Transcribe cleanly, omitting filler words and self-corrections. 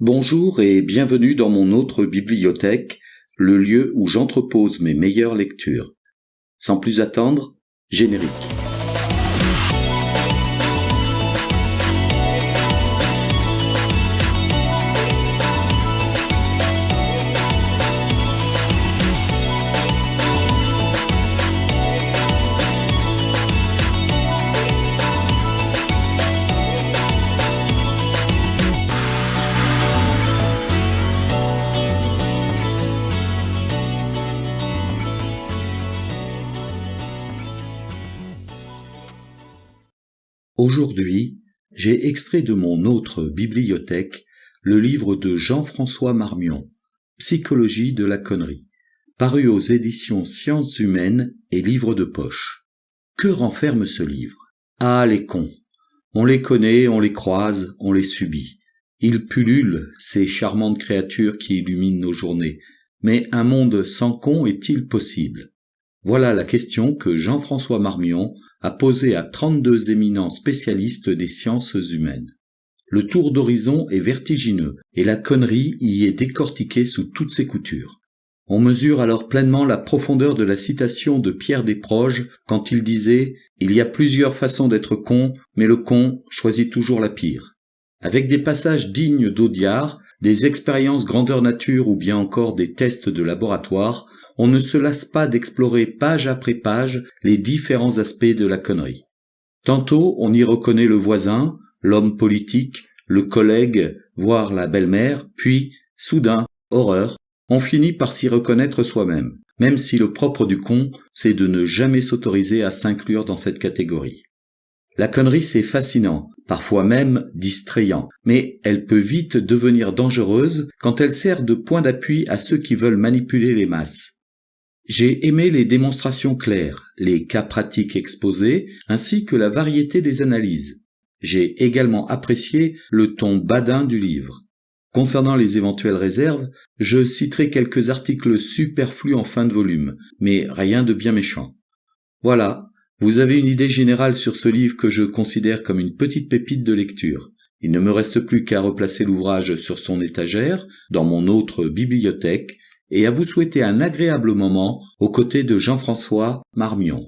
Bonjour et bienvenue dans mon autre bibliothèque, le lieu où j'entrepose mes meilleures lectures. Sans plus attendre, générique. Aujourd'hui, j'ai extrait de mon autre bibliothèque le livre de Jean-François Marmion, Psychologie de la connerie, paru aux éditions Sciences Humaines et Livres de poche. Que renferme ce livre ? Ah, les cons. On les connaît, on les croise, on les subit. Ils pullulent, ces charmantes créatures qui illuminent nos journées. Mais un monde sans cons est-il possible ? Voilà la question que Jean-François Marmion a posée à 32 éminents spécialistes des sciences humaines. Le tour d'horizon est vertigineux et la connerie y est décortiquée sous toutes ses coutures. On mesure alors pleinement la profondeur de la citation de Pierre Desproges quand il disait « Il y a plusieurs façons d'être con, mais le con choisit toujours la pire ». Avec des passages dignes d'Audiard, des expériences grandeur nature ou bien encore des tests de laboratoire, on ne se lasse pas d'explorer page après page les différents aspects de la connerie. Tantôt on y reconnaît le voisin, l'homme politique, le collègue, voire la belle-mère, puis, soudain, horreur, on finit par s'y reconnaître soi-même, même si le propre du con, c'est de ne jamais s'autoriser à s'inclure dans cette catégorie. La connerie, c'est fascinant, parfois même distrayant, mais elle peut vite devenir dangereuse quand elle sert de point d'appui à ceux qui veulent manipuler les masses. J'ai aimé les démonstrations claires, les cas pratiques exposés, ainsi que la variété des analyses. J'ai également apprécié le ton badin du livre. Concernant les éventuelles réserves, je citerai quelques articles superflus en fin de volume, mais rien de bien méchant. Voilà, vous avez une idée générale sur ce livre que je considère comme une petite pépite de lecture. Il ne me reste plus qu'à replacer l'ouvrage sur son étagère, dans mon autre bibliothèque, et à vous souhaiter un agréable moment aux côtés de Jean-François Marmion.